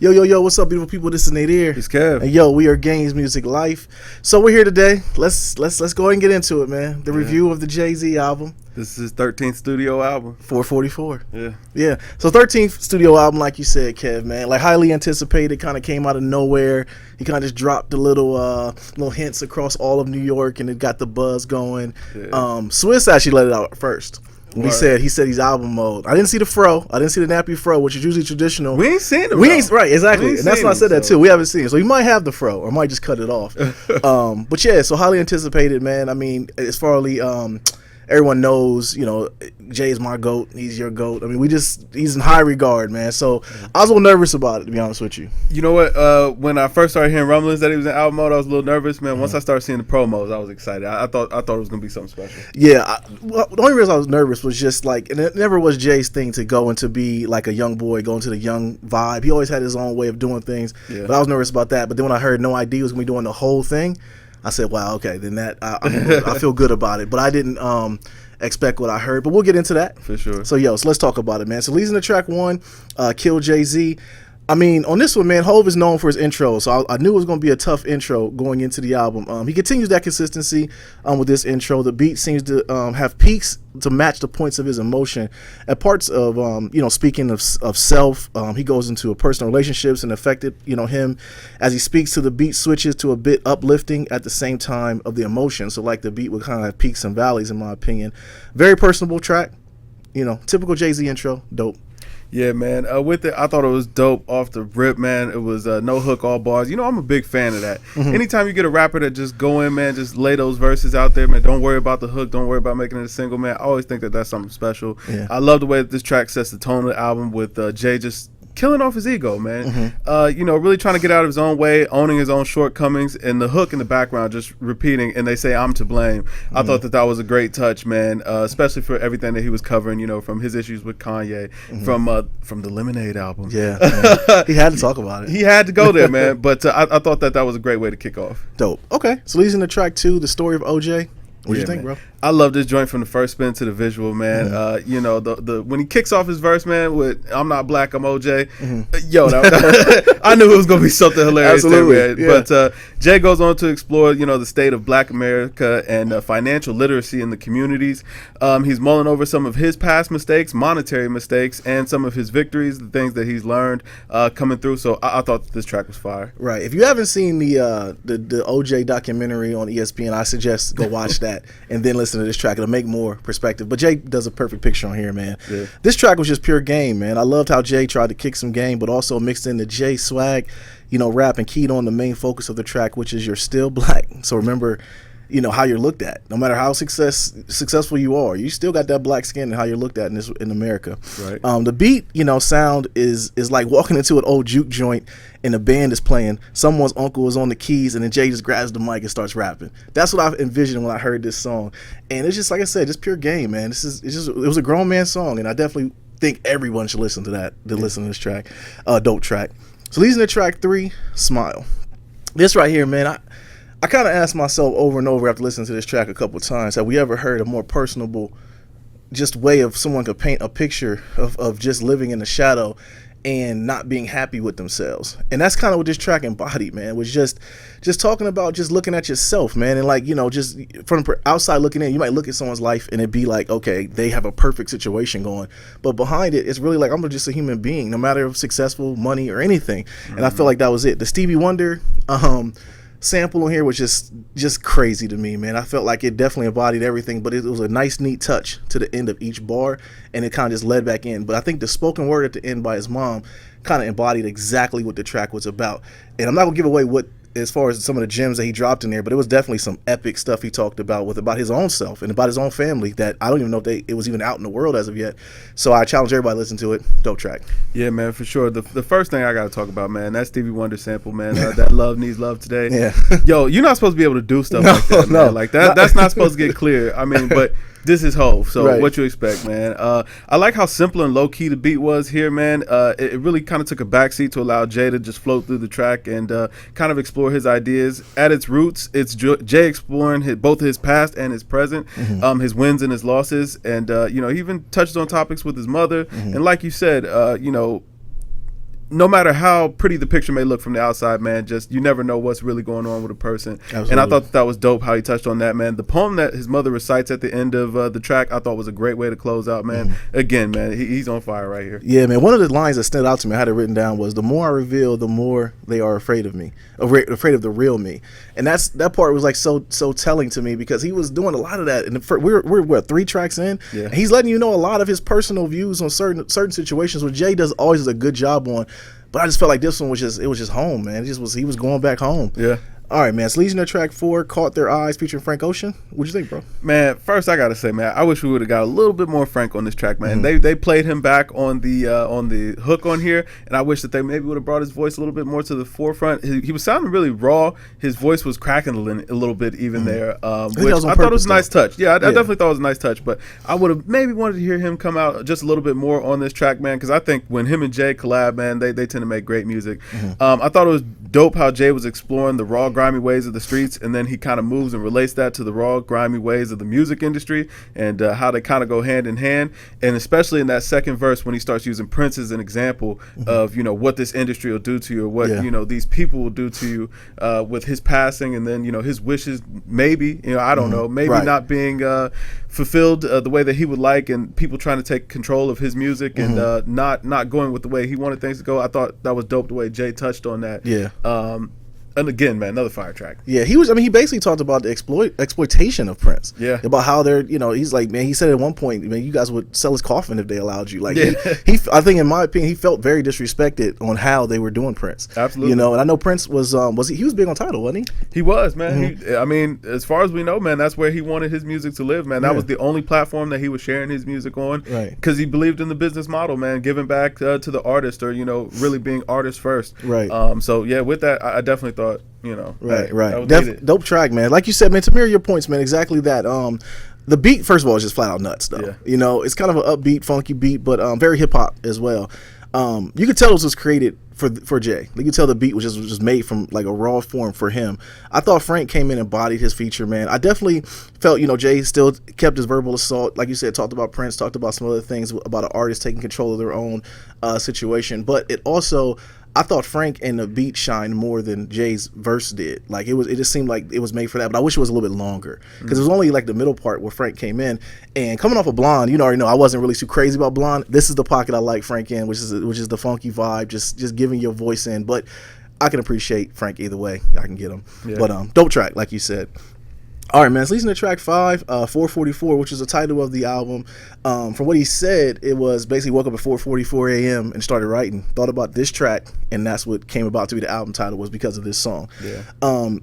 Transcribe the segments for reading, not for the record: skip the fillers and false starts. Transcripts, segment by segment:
Yo, what's up, beautiful people? This is Nadir. It's Kev. And yo, we are GamesMusicLyfe. So we're here today. Let's go ahead and get into it, man. The review of the Jay-Z album. This is his 13th studio album. 444. Yeah. So 13th studio album, like you said, Kev, man. Like highly anticipated, kind of came out of nowhere. He kind of just dropped the little hints across all of New York, and it got the buzz going. Yeah. Swiss actually let it out first. He said he's album mode. I didn't see the fro. I didn't see the nappy fro, which is usually traditional. We ain't seen him. Right, exactly. And that's why I said that too. We haven't seen it. So he might have the fro or might just cut it off. But yeah, so highly anticipated, man. I mean, as far as everyone knows, Jay is my GOAT. He's your GOAT. I mean, he's in high regard, man. So I was a little nervous about it, to be honest with you. You know what? When I first started hearing rumblings that he was in album mode, I was a little nervous, man. Once I started seeing the promos, I was excited. I thought it was gonna be something special. Yeah. The only reason I was nervous was just like, and it never was Jay's thing to go and to be like a young boy, go into the young vibe. He always had his own way of doing things. Yeah. But I was nervous about that. But then when I heard No ID was gonna be doing the whole thing, I said, wow, okay, then I feel good about it. But I didn't expect what I heard, but we'll get into that for sure. So let's talk about it, man. So leads into track 1, Kill Jay-Z. I mean, on this one, man, Hov is known for his intro, so I knew it was going to be a tough intro going into the album. He continues that consistency with this intro. The beat seems to have peaks to match the points of his emotion. At parts of, speaking of self, he goes into personal relationships and affected, him as he speaks to the beat switches to a bit uplifting at the same time of the emotion. So like the beat would kind of have peaks and valleys, in my opinion. Very personable track, typical Jay-Z intro, dope. Yeah, man. With it, I thought it was dope off the rip, man. It was no hook, all bars. I'm a big fan of that. Anytime you get a rapper that just go in, man, just lay those verses out there, man. Don't worry about the hook. Don't worry about making it a single, man. I always think that that's something special. Yeah. I love the way that this track sets the tone of the album with Jay just killing off his ego, man. Really trying to get out of his own way, owning his own shortcomings, and the hook in the background just repeating, and they say, I'm to blame. I thought that was a great touch, man, especially for everything that he was covering, from his issues with Kanye, from the Lemonade album. Yeah, he had to talk about it. He had to go there, man, but I thought that was a great way to kick off. Dope. Okay, so leads into track 2, The Story of OJ. What do you think, bro? I love this joint from the first spin to the visual, man. The when he kicks off his verse, man, with "I'm not black, I'm OJ." I knew it was gonna be something hilarious. Absolutely, there, man. Yeah. But Jay goes on to explore, the state of Black America and financial literacy in the communities. He's mulling over some of his past mistakes, monetary mistakes, and some of his victories, the things that he's learned coming through. So I thought this track was fire. Right. If you haven't seen the OJ documentary on ESPN, I suggest go watch that and then listen to this track. It'll make more perspective. But Jay does a perfect picture on here, man. Yeah. This track was just pure game, man. I loved how Jay tried to kick some game, but also mixed in the Jay swag, rap, and keyed on the main focus of the track, which is you're still black. So remember, how you're looked at. No matter how successful you are, you still got that black skin and how you're looked at in America. Right. The beat, sound is like walking into an old juke joint and the band is playing. Someone's uncle is on the keys and then Jay just grabs the mic and starts rapping. That's what I envisioned when I heard this song. And it's just, like I said, just pure game, man. It was a grown man song, and I definitely think everyone should listen to that. Listen to this track, dope track. So leading to track 3, Smile. This right here, man, I kind of asked myself over and over after listening to this track a couple of times, have we ever heard a more personable just way of someone could paint a picture of just living in the shadow and not being happy with themselves? And that's kind of what this track embodied, man, was just talking about just looking at yourself, man. And just from outside looking in, you might look at someone's life and it'd be like, okay, they have a perfect situation going, but behind it, it's really like, I'm just a human being, no matter if successful, money, or anything. And I feel like that was it. The Stevie Wonder sample on here was just crazy to me, man. I felt like it definitely embodied everything, but it was a nice, neat touch to the end of each bar, and it kind of just led back in. But I think the spoken word at the end by his mom kind of embodied exactly what the track was about. And I'm not gonna give away what, as far as some of the gems that he dropped in there, but it was definitely some epic stuff he talked about his own self and about his own family that I don't even know if it was even out in the world as of yet. So I challenge everybody to listen to it. Dope track. Yeah, man, for sure. The first thing I got to talk about, man, that Stevie Wonder sample, man, that love needs love today. Yeah. Yo, you're not supposed to be able to do stuff like that, man. No. Like that's not supposed to get clear. I mean, but this is Hov, so right. What you expect, man. I like how simple and low-key the beat was here, man. It really kind of took a backseat to allow Jay to just float through the track and kind of explore his ideas. At its roots, it's Jay exploring both his past and his present, his wins and his losses, and he even touched on topics with his mother. And like you said, no matter how pretty the picture may look from the outside, man, just you never know what's really going on with a person. Absolutely. And I thought that was dope how he touched on that, man. The poem that his mother recites at the end of the track, I thought was a great way to close out, man. Again, man, he's on fire right here. Yeah, man. One of the lines that stood out to me, I had it written down, was the more I reveal, the more they are afraid of me, afraid of the real me. And that part was like so telling to me, because he was doing a lot of that. And we're what, 3 tracks in? Yeah. And he's letting you know a lot of his personal views on certain situations, which Jay always does a good job on. But I just felt like this one was just home, man. He was going back home. Yeah. All right, man. So leading to track 4, Caught Their Eyes, featuring Frank Ocean. What'd you think, bro? Man, first I gotta say, man, I wish we would have got a little bit more Frank on this track, man. They played him back on the hook on here, and I wish that they maybe would have brought his voice a little bit more to the forefront. He was sounding really raw. His voice was cracking a little bit even there, which I thought was a nice touch. Yeah, I definitely thought it was a nice touch, but I would have maybe wanted to hear him come out just a little bit more on this track, man, because I think when him and Jay collab, man, they tend to make great music. I thought it was dope how Jay was exploring the raw, grimy ways of the streets, and then he kind of moves and relates that to the raw, grimy ways of the music industry, and how they kind of go hand in hand. And especially in that second verse, when he starts using Prince as an example of, you know, what this industry will do to you, or what you know, these people will do to you with his passing, and then, you know, his wishes maybe, you know, I don't know, maybe not being fulfilled the way that he would like, and people trying to take control of his music and not going with the way he wanted things to go. I thought that was dope the way Jay touched on that. Yeah. And again, man, another fire track. Yeah, he basically talked about the exploitation of Prince. Yeah. About how they're, you know, he's like, man, he said at one point, man, you guys would sell his coffin if they allowed you. Like, I think in my opinion, he felt very disrespected on how they were doing Prince. Absolutely. You know, and I know Prince he was big on Tidal, wasn't he? He was, man. I mean, as far as we know, man, that's where he wanted his music to live, man. That was the only platform that he was sharing his music on. Right. Because he believed in the business model, man, giving back to the artist, or, you know, really being artist first. Right. So, yeah, with that, I definitely thought, you know. Right. Dope track, man. Like you said, man, to mirror your points, man, exactly that. The beat, first of all, is just flat out nuts, though. Yeah. You know, it's kind of an upbeat, funky beat, but very hip hop as well. You could tell this was created for Jay. You could tell the beat was just made from like a raw form for him. I thought Frank came in and embodied his feature, man. I definitely felt, you know, Jay still kept his verbal assault, like you said, talked about Prince, talked about some other things about an artist taking control of their own situation, but it also, I thought Frank and the beat shined more than Jay's verse did. Like it just seemed like it was made for that, but I wish it was a little bit longer, because it was only like the middle part where Frank came in. And coming off of Blonde, you know, already know I wasn't really too crazy about Blonde. This is the pocket I like Frank in, which is the funky vibe, just giving your voice in. But I can appreciate Frank either way. I can get him. Yeah. But dope track, like you said. All right, man. So listening to track 5, 444, which is the title of the album. From what he said, it was basically woke up at 4:44 a.m. and started writing. Thought about this track, and that's what came about to be the album title, was because of this song. Yeah.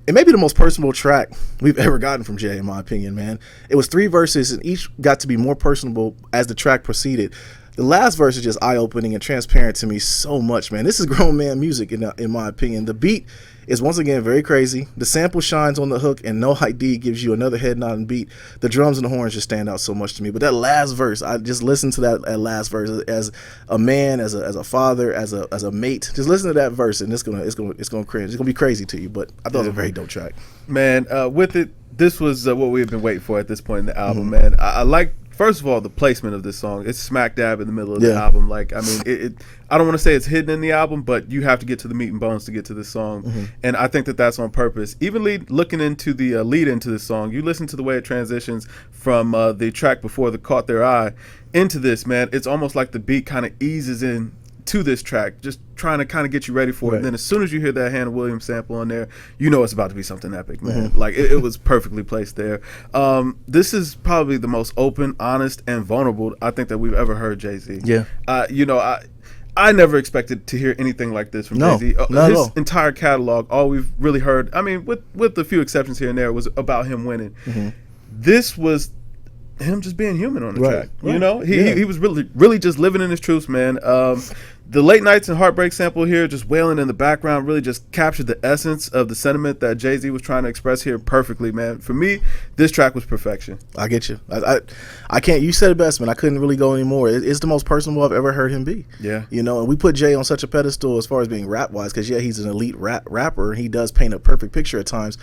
It may be the most personable track we've ever gotten from Jay, in my opinion, man. It was 3 verses, and each got to be more personable as the track proceeded. The last verse is just eye-opening and transparent to me so much, man. This is grown man music, in my opinion. The beat is once again very crazy. The sample shines on the hook, and No ID gives you another head nodding beat. The drums and the horns just stand out so much to me. But that last verse, I just listened to that last verse as a man, as a father, as a mate. Just listen to that verse, and it's gonna cringe. It's gonna be crazy to you. But I thought it was a very dope track. Man, with it, this was what we've been waiting for at this point in the album, man. I like. First of all, the placement of this song, it's smack dab in the middle of the album. Like, I mean, I don't want to say it's hidden in the album, but you have to get to the meat and bones to get to this song. And I think that that's on purpose. Even looking into the lead into this song, you listen to the way it transitions from the track before, the Caught Their Eye, into this, man. It's almost like the beat kind of eases in to this track, just trying to kind of get you ready for it. And then as soon as you hear that Hannah Williams sample on there, you know it's about to be something epic, man. Like it was perfectly placed there. This is probably the most open, honest, and vulnerable I think that we've ever heard Jay-Z. Yeah. You know, I never expected to hear anything like this from Jay-Z. His entire catalog, all we've really heard, I mean, with a few exceptions here and there, was about him winning. This was him just being human on the track. You know, he was really just living in his truths, man. The Late Nights and Heartbreak sample here, just wailing in the background, really just captured the essence of the sentiment that Jay-Z was trying to express here perfectly, man. For me, this track was perfection. I get you. I can't. You said it best, man. I couldn't really go anymore. It's the most personable I've ever heard him be. Yeah. You know, and we put Jay on such a pedestal as far as being rap wise, because he's an elite rapper, and he does paint a perfect picture at times.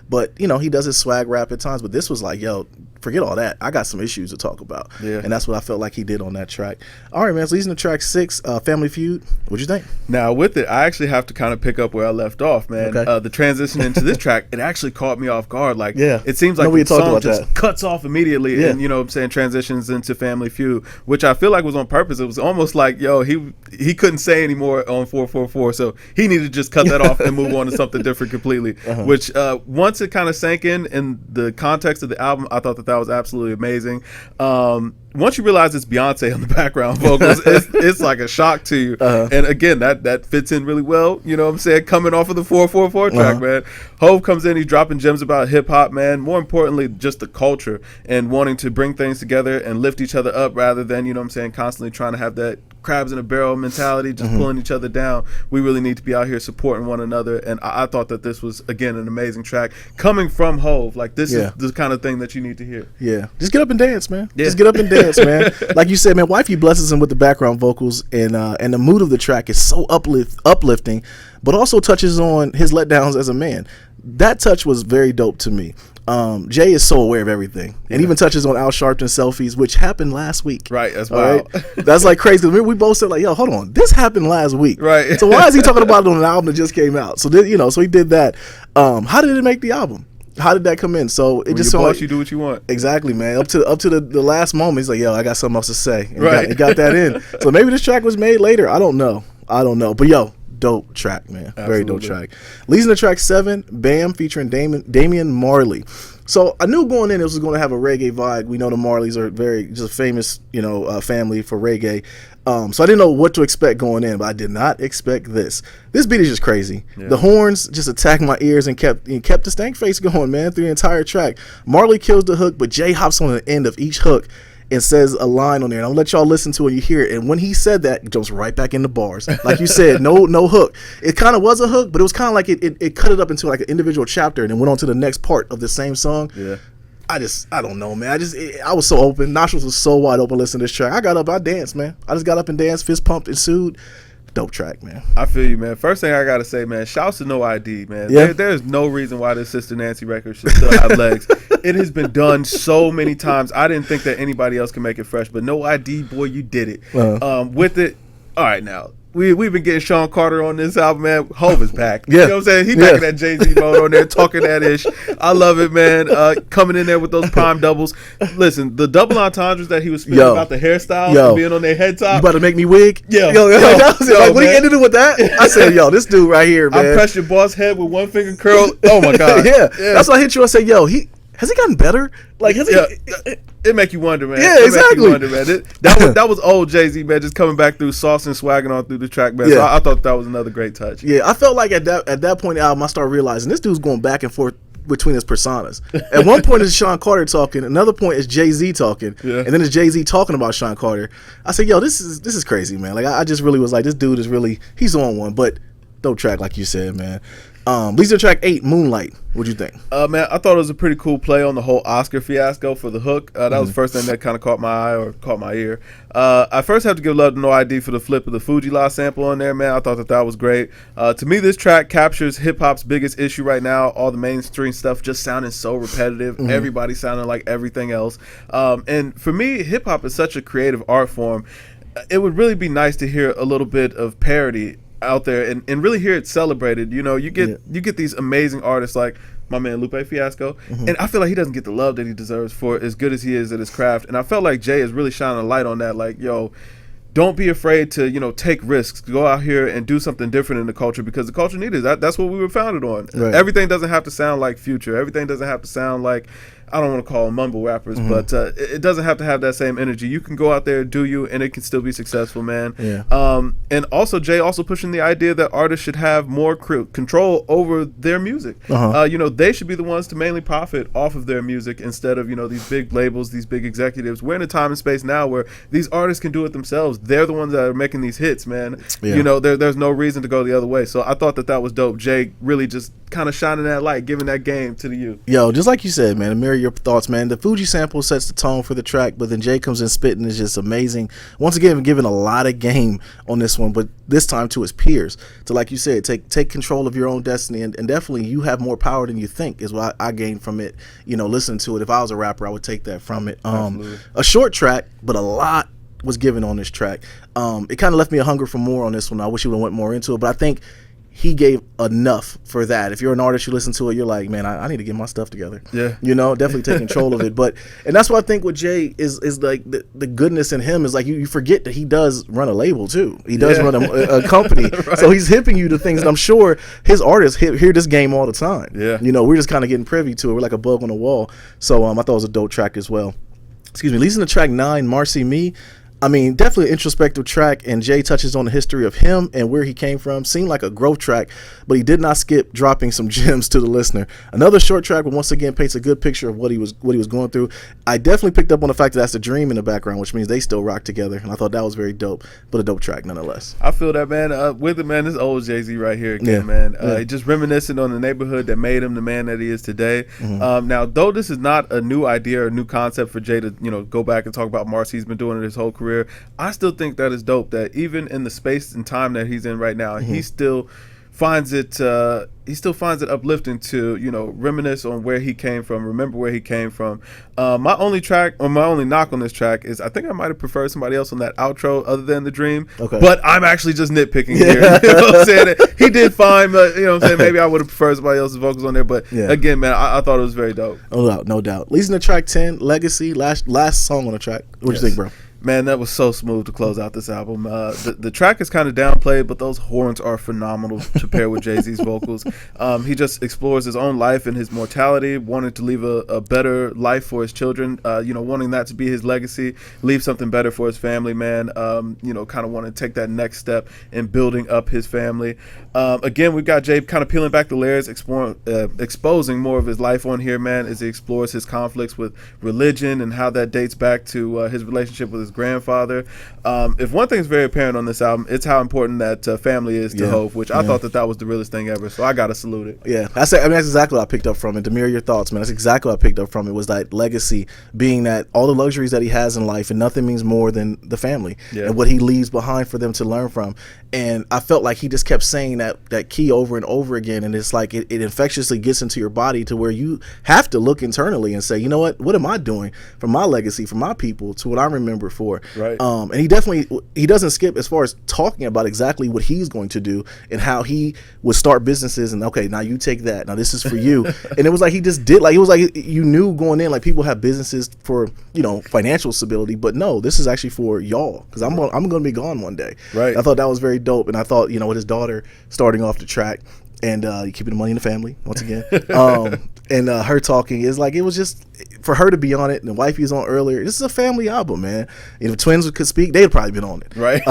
but you know, he does his swag rap at times. But this was like, yo, forget all that. I got some issues to talk about. Yeah. And that's what I felt like he did on that track. All right, man. So listening to track 6, Family Feud. What'd you think? Now with it, I actually have to kind of pick up where I left off, man. Okay. The transition into this track, it actually caught me off guard. Like, yeah, it seems like nobody the talked song about just that. cuts off immediately, Yeah. and you know what I'm saying, transitions into Family Feud, which I feel like was on purpose. It was almost like, yo, he couldn't say anymore on 444, so he needed to just cut that off and move on to something different completely. Which once it kind of sank in the context of the album, I thought that was absolutely amazing. Once you realize it's Beyonce on the background vocals, it's like a shock to you. And again, that fits in really well, you know what I'm saying, coming off of the 444 track, man. Hov comes in, he's dropping gems about hip-hop, man. More importantly, just the culture and wanting to bring things together and lift each other up rather than, you know what I'm saying, constantly trying to have that crabs in a barrel mentality, just pulling each other down. We really need to be out here supporting one another, and I thought that this was, again, an amazing track coming from Hov. Like, this is the kind of thing that you need to hear. Yeah, just get up and dance, man. Just get up and dance, man. Like you said, man, Wifey blesses him with the background vocals, and the mood of the track is so uplifting, but also touches on his letdowns as a man. That touch was very dope to me. Jay is so aware of everything, and even touches on Al Sharpton selfies, which happened last week. Right, that's wild. Right? That's like crazy. We both said like, yo, hold on, this happened last week. Right. So why is he talking about it on an album that just came out? So so he did that. How did it make the album? How did that come in? So it just so like, you do what you want. Exactly, man. Up to the last moment, he's like, yo, I got something else to say. And right. He got that in. So maybe this track was made later. I don't know. But yo, dope track, man. Absolutely. Very dope track. Leads into track 7, Bam, featuring Damian Marley. So I knew going in it was going to have a reggae vibe. We know the Marleys are just a famous, family for reggae. So I didn't know what to expect going in, but I did not expect this. This beat is just crazy. Yeah. The horns just attacked my ears and kept the stank face going, man, through the entire track. Marley kills the hook, but Jay hops on the end of each hook and says a line on there, and I'll let y'all listen to it and you hear it. And when he said that, it jumps right back into bars. Like you said, no hook. It kind of was a hook, but it was kind of like it cut it up into like an individual chapter and then went on to the next part of the same song. Yeah. I don't know, man. I was so open. Nostrils was so wide open listening to this track. I got up, I danced, man. I just got up and danced, fist pumped, ensued. Dope track, man. I feel you, man. First thing I gotta say, man, shouts to No ID, man. Yeah. There's no reason why this Sister Nancy record should still have legs. It has been done so many times. I didn't think that anybody else could make it fresh, but No ID, boy, you did it. With it, all right, now. We've been getting Sean Carter on this album, man. Hov is back. Yeah. You know what I'm saying? He back in that Jay-Z mode on there, talking that ish. I love it, man. Coming in there with those prime doubles. Listen, the double entendres that he was spitting about the hairstyle and being on their head top. You about to make me wig? Yo, that was it. Like, what he ended it with that? I said, yo, this dude right here, man. I pressed your boss head with one finger curl. Oh, my God. yeah. That's why I hit you and said, yo, has he gotten better? Like, has he? It make you wonder, man. Yeah, exactly. Wonder, man. That was old Jay-Z, man, just coming back through sauce and swagging on through the track, man. Yeah. So I thought that was another great touch. Yeah, I felt like at that point in the album, I started realizing this dude's going back and forth between his personas. At one point it's Sean Carter talking, another point is Jay-Z talking, and then it's Jay-Z talking about Sean Carter. I said, yo, this is crazy, man. Like I just really was like, this dude is really, he's on one, but dope track, like you said, man. Leads to track 8, Moonlight. What'd you think? Man, I thought it was a pretty cool play on the whole Oscar fiasco for the hook. That was the first thing that kind of caught my eye or caught my ear. I first have to give love to No ID for the flip of the Fuji La sample on there, man. I thought that was great. To me, this track captures hip-hop's biggest issue right now. All the mainstream stuff just sounding so repetitive. Everybody sounding like everything else. And for me, hip-hop is such a creative art form. It would really be nice to hear a little bit of parody out there and really hear it celebrated. You know, you get these amazing artists like my man Lupe Fiasco, and I feel like he doesn't get the love that he deserves for as good as he is at his craft. And I felt like Jay is really shining a light on that. Like, yo, don't be afraid to take risks, go out here and do something different in the culture, because the culture needs it. That's what we were founded on. Right. Everything doesn't have to sound like Future. Everything doesn't have to sound like, I don't want to call them mumble rappers, but it doesn't have to have that same energy. You can go out there, do you, and it can still be successful, man. Yeah. And also, Jay also pushing the idea that artists should have more control over their music. They should be the ones to mainly profit off of their music instead of, these big labels, these big executives. We're in a time and space now where these artists can do it themselves. They're the ones that are making these hits, man. Yeah. There's no reason to go the other way. So I thought that was dope. Jay really just kind of shining that light, giving that game to the youth. Yo, just like you said, man, your thoughts, man. The Fuji sample sets the tone for the track, but then Jay comes in spitting is just amazing. Once again, giving a lot of game on this one, but this time to his peers. To, like you said, take control of your own destiny, and definitely you have more power than you think is what I gained from it. Listening to it. If I was a rapper, I would take that from it. A short track, but a lot was given on this track. It kind of left me a hunger for more on this one. I wish he would have went more into it, but I think he gave enough for that. If you're an artist, you listen to it, you're like, man, I need to get my stuff together. Yeah. Definitely take control of it. And that's what I think with Jay is like the goodness in him is like you forget that he does run a label too. He does run a company. Right. So he's hipping you to things that I'm sure his artists hear this game all the time. Yeah. We're just kind of getting privy to it. We're like a bug on the wall. So I thought it was a dope track as well. Excuse me. Leading to track 9, Marcy Me. I mean, definitely an introspective track, and Jay touches on the history of him and where he came from. Seemed like a growth track, but he did not skip dropping some gems to the listener. Another short track, but once again paints a good picture of what he was going through. I definitely picked up on the fact that that's a dream in the background, which means they still rock together, and I thought that was very dope, but a dope track nonetheless. I feel that, man. With it, man, this old Jay-Z right here again, man. Just reminiscing on the neighborhood that made him the man that he is today. Now, though this is not a new idea or a new concept for Jay to, go back and talk about Marcy, he's been doing it his whole career. I still think that is dope that even in the space and time that he's in right now, he still finds it uplifting to reminisce on where he came from, remember where he came from. My only knock on this track is I think I might have preferred somebody else on that outro other than The Dream. Okay. But I'm actually just nitpicking here. You know what I'm saying? He did fine, but maybe I would have preferred somebody else's vocals on there. But again, man, I thought it was very dope. No doubt. Leading to track 10, Legacy, last song on the track. What do you think, bro? Man, that was so smooth to close out this album. The track is kind of downplayed, but those horns are phenomenal to pair with Jay-Z's vocals. He just explores his own life and his mortality, wanting to leave a better life for his children, wanting that to be his legacy, leave something better for his family, man, kind of want to take that next step in building up his family. Again, we've got Jay kind of peeling back the layers, exposing more of his life on here, man, as he explores his conflicts with religion and how that dates back to his relationship with his grandfather. If one thing is very apparent on this album, it's how important that family is to Hov, which I thought that was the realest thing ever. So I gotta salute it. Yeah, that's exactly what I picked up from it. To mirror your thoughts, man, that's exactly what I picked up from it. Was that legacy being that all the luxuries that he has in life, and nothing means more than the family and what he leaves behind for them to learn from. And I felt like he just kept saying that key over and over again, and it's like it infectiously gets into your body to where you have to look internally and say, you know what am I doing for my legacy, for my people, to what I remember for. Right. And he doesn't skip as far as talking about exactly what he's going to do and how he would start businesses, and okay, now you take that, now this is for you. And it was like he just did, like it was like you knew going in, like people have businesses for financial stability, but no, this is actually for y'all, because I'm going to be gone one day. Right. I thought that was very dope, and I thought with his daughter starting off the track and keeping the money in the family once again, and her talking is like, it was just for her to be on it, and the wifey was on earlier. This is a family album, man. If twins could speak, they'd probably been on it. Right.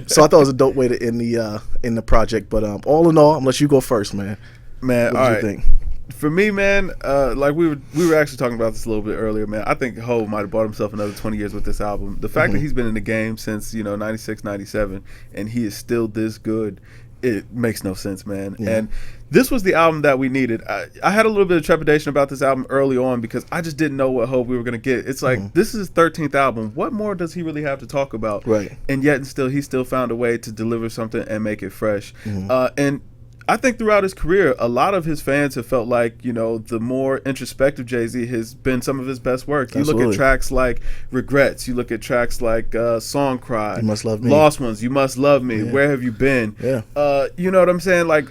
So I thought it was a dope way to end the project. But all in all, I'm gonna let you go first, man. Man, what did you think? For me, man, like we were actually talking about this a little bit earlier, man. I think Hov might have bought himself another 20 years with this album. The fact that he's been in the game since 96, 97, and he is still this good, it makes no sense, man. Yeah. And this was the album that we needed. I had a little bit of trepidation about this album early on because I just didn't know what Hov we were going to get. It's like, this is his 13th album. What more does he really have to talk about? Right. And yet he still found a way to deliver something and make it fresh. And I think throughout his career, a lot of his fans have felt like, the more introspective Jay-Z has been some of his best work. You look at tracks like Regrets. You look at tracks like Song Cry. You Must Love Me. Lost Ones. You Must Love Me. Where Have You Been? Yeah. You know what I'm saying? Like,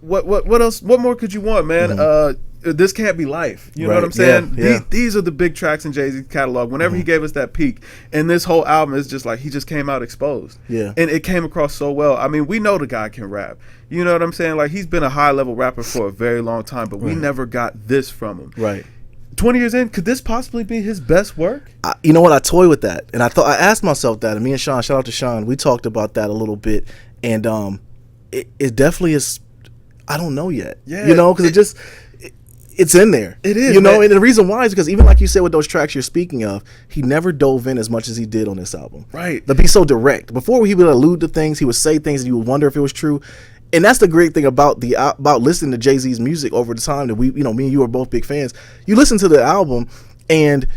what else? What more could you want, man? This Can't Be Life. You know what I'm saying? Yeah. These are the big tracks in Jay-Z's catalog. Whenever he gave us that peak, and this whole album is just like he just came out exposed. Yeah. And it came across so well. I mean, we know the guy can rap. You know what I'm saying? Like, he's been a high-level rapper for a very long time, but we never got this from him. Right. 20 years in, could this possibly be his best work? You know what? I toy with that. And I asked myself that. And me and Sean, shout out to Sean, we talked about that a little bit. And it definitely is, I don't know yet. Yeah. Because it's in there. It is. And the reason why is because even like you said with those tracks you're speaking of, he never dove in as much as he did on this album. Right. To be so direct. Before he would allude to things, he would say things and you would wonder if it was true. And that's the great thing about about listening to Jay-Z's music over the time that we, me and you are both big fans. You listen to the album and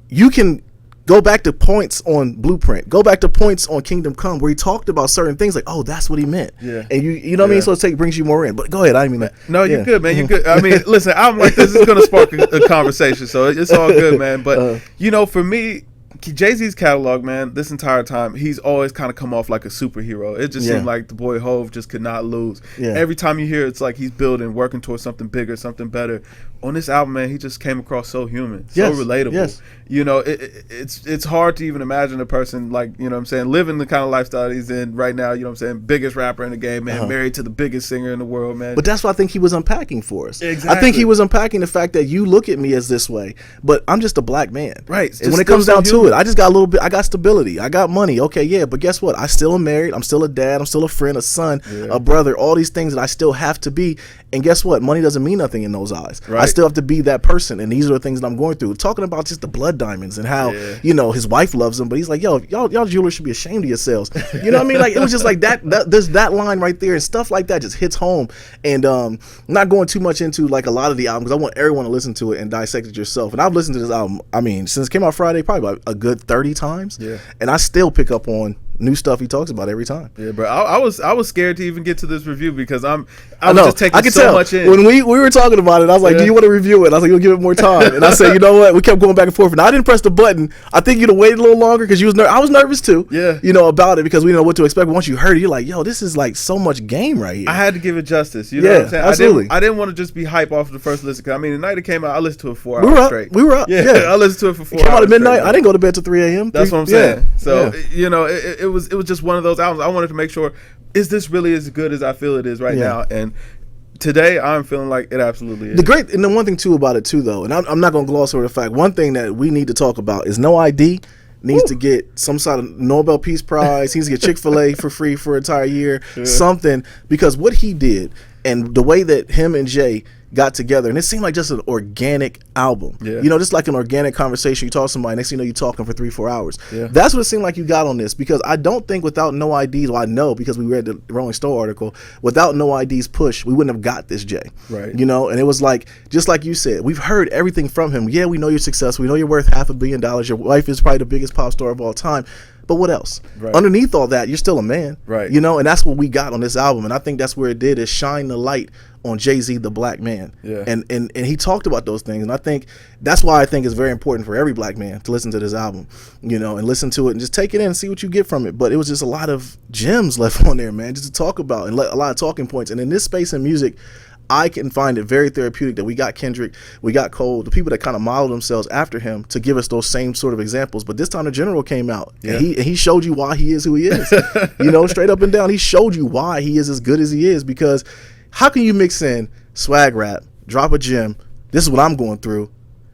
you can go back to points on Blueprint, go back to points on Kingdom Come where he talked about certain things like, oh, that's what he meant. Yeah. And you know what I mean? So it brings you more in. But go ahead. I mean that. No, you're good, man. You're good. I mean, listen, I'm like, this is going to spark a conversation. So it's all good, man. But, for me, Jay-Z's catalog, man, this entire time, he's always kind of come off like a superhero. It just seemed like the boy Hove just could not lose. Yeah. Every time you hear it, it's like he's building, working towards something bigger, something better. On this album, man, he just came across so human, so relatable. Yes. It's hard to even imagine a person like, living the kind of lifestyle he's in right now, biggest rapper in the game, man, married to the biggest singer in the world, man. But that's what I think he was unpacking for us. Exactly. I think he was unpacking the fact that you look at me as this way, but I'm just a black man. Right. And when it comes down to it, I just got a little bit, I got stability, I got money. Okay, yeah, but guess what? I still am married, I'm still a dad, I'm still a friend, a son, a brother, all these things that I still have to be. And guess what? Money doesn't mean nothing in those eyes. Right. I still have to be that person, and these are the things that I'm going through. Talking about just the blood diamonds and how, his wife loves him, but he's like, yo, y'all jewelers should be ashamed of yourselves. You know what I mean? Like, it was just like that there's that line right there, and stuff like that just hits home. And not going too much into like a lot of the albums, I want everyone to listen to it and dissect it yourself. And I've listened to this album, I mean, since it came out Friday, probably about a good 30 times. Yeah. And I still pick up on new stuff he talks about every time. Yeah, bro. I was scared to even get to this review because I was just taking so much in. When we were talking about it, I was like, do you want to review it? I was like, you'll give it more time. And I said, you know what? We kept going back and forth. And I didn't press the button. I think you'd have waited a little longer because I was nervous too. Yeah. About it because we didn't know what to expect. But once you heard it, you're like, yo, this is like so much game right here. I had to give it justice. You know what I'm saying? Absolutely. I didn't want to just be hype off of the first listen. Cause, I mean, the night it came out, I listened to it 4 hours straight. We were up. Yeah. I listened to it for 4 hours. It came out at midnight. I didn't go to bed till 3 a.m. That's what I'm saying. So, it was just one of those albums. I wanted to make sure, is this really as good as I feel it is right now? And today, I'm feeling like it absolutely is. And the one thing too about it too, though, and I'm not going to gloss over the fact, one thing that we need to talk about is No ID needs to get some sort of Nobel Peace Prize. He needs to get Chick-fil-A for free for an entire year, something, because what he did and the way that him and Jay got together, and it seemed like just an organic album. Yeah. Just like an organic conversation. You talk to somebody, next thing you know, you're talking for 3-4 hours. Yeah. That's what it seemed like you got on this, because I don't think without No IDs, well, I know because we read the Rolling Stone article, without No IDs push, we wouldn't have got this, Jay. Right. And it was like, just like you said, we've heard everything from him. Yeah, we know you're successful. We know you're worth $500 million. Your wife is probably the biggest pop star of all time. But what else? Right. Underneath all that, you're still a man. Right. And that's what we got on this album. And I think that's where it did, is shine the light on Jay-Z, the black man. Yeah. And he talked about those things. And I think that's why I think it's very important for every black man to listen to this album, and listen to it and just take it in and see what you get from it. But it was just a lot of gems left on there, man, just to talk about, and a lot of talking points. And in this space in music, I can find it very therapeutic that we got Kendrick, we got Cole, the people that kind of modeled themselves after him to give us those same sort of examples. But this time the General came out, and he showed you why he is who he is. Straight up and down, he showed you why he is as good as he is. Because how can you mix in swag rap, drop a gem, this is what I'm going through,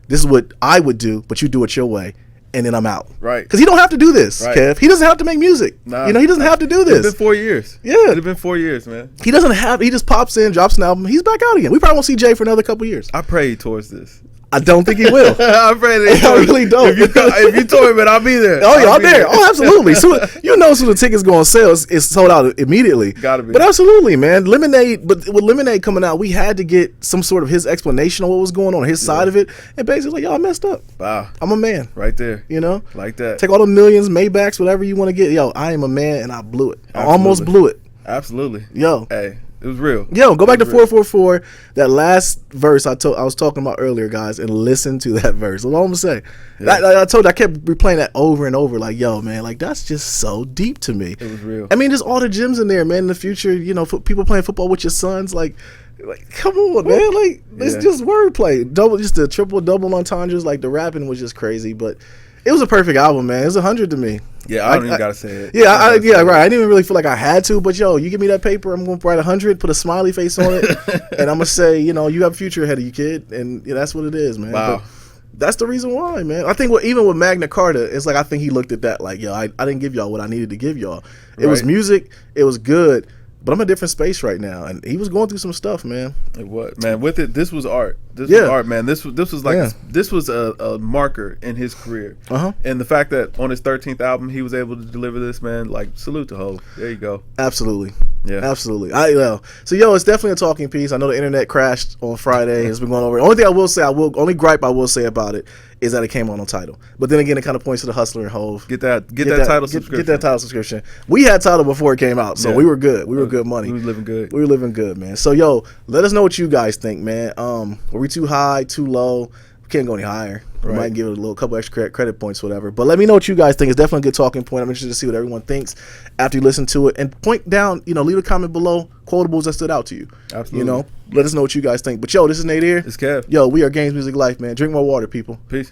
this is what I would do, but you do it your way, and then I'm out. Right. Because he don't have to do this, Kev. He doesn't have to make music. Nah, he doesn't have to do this. It's been 4 years. Yeah. It's been 4 years, man. He just pops in, drops an album, he's back out again. We probably won't see Jay for another couple years. I pray towards this. I don't think he will. I pray that I really don't. If you told me, man, I'll be there. Oh, yeah, I'm there. Oh, absolutely. So so the tickets go on sale, it's sold out immediately. Gotta be. But absolutely, man. Lemonade. But with Lemonade coming out, we had to get some sort of his explanation of what was going on, his side of it, and basically like, yo, I messed up. Wow. I'm a man. Right there. Like that. Take all the millions, Maybachs, whatever you want to get. Yo, I am a man, and I blew it. Absolutely. I almost blew it. Absolutely. Yo. Hey. It was real. Yo, go back to 444. That last verse I was talking about earlier, guys, and listen to that verse. That's all I'm gonna say. Yeah. I told you, I kept replaying that over and over. Like, yo, man, like that's just so deep to me. It was real. I mean, there's all the gems in there, man. In the future, people playing football with your sons, like come on, man. Like it's just wordplay. Just the triple double entendres. Like the rapping was just crazy, but it was a perfect album, man. It was 100 to me. Yeah, I don't even gotta say it. Yeah, right. I didn't even really feel like I had to, but yo, you give me that paper, I'm gonna write 100, put a smiley face on it, and I'm gonna say, you have a future ahead of you, kid, and that's what it is, man. Wow. But that's the reason why, man. I think even with Magna Carta, it's like I think he looked at that like, yo, I didn't give y'all what I needed to give y'all. It was music, it was good, but I'm in a different space right now, and he was going through some stuff, man. It was, man. With it, this was art. This was art, man. This was like this was a marker in his career. And the fact that on his 13th album he was able to deliver this, man, like salute to Hov. There you go. Absolutely. Yeah. Absolutely. So it's definitely a talking piece. I know the internet crashed on Friday. It's been going over. Only thing I will say, only gripe I will say about it is that it came on Tidal. But then again, it kind of points to the Hustler and Hov. Get that Tidal subscription. Get that Tidal subscription. We had Tidal before it came out, so we were good. We were good money. We was living good. We were living good, man. So let us know what you guys think, man. Were we too high, too low? We can't go any higher. We might give it a couple extra credit points, whatever. But let me know what you guys think. It's definitely a good talking point. I'm interested to see what everyone thinks after you listen to it. And point down, leave a comment below, quotables that stood out to you. Absolutely. Let us know what you guys think. But this is Nate here. It's Kev. We are Games Music Life, man. Drink more water, people. Peace.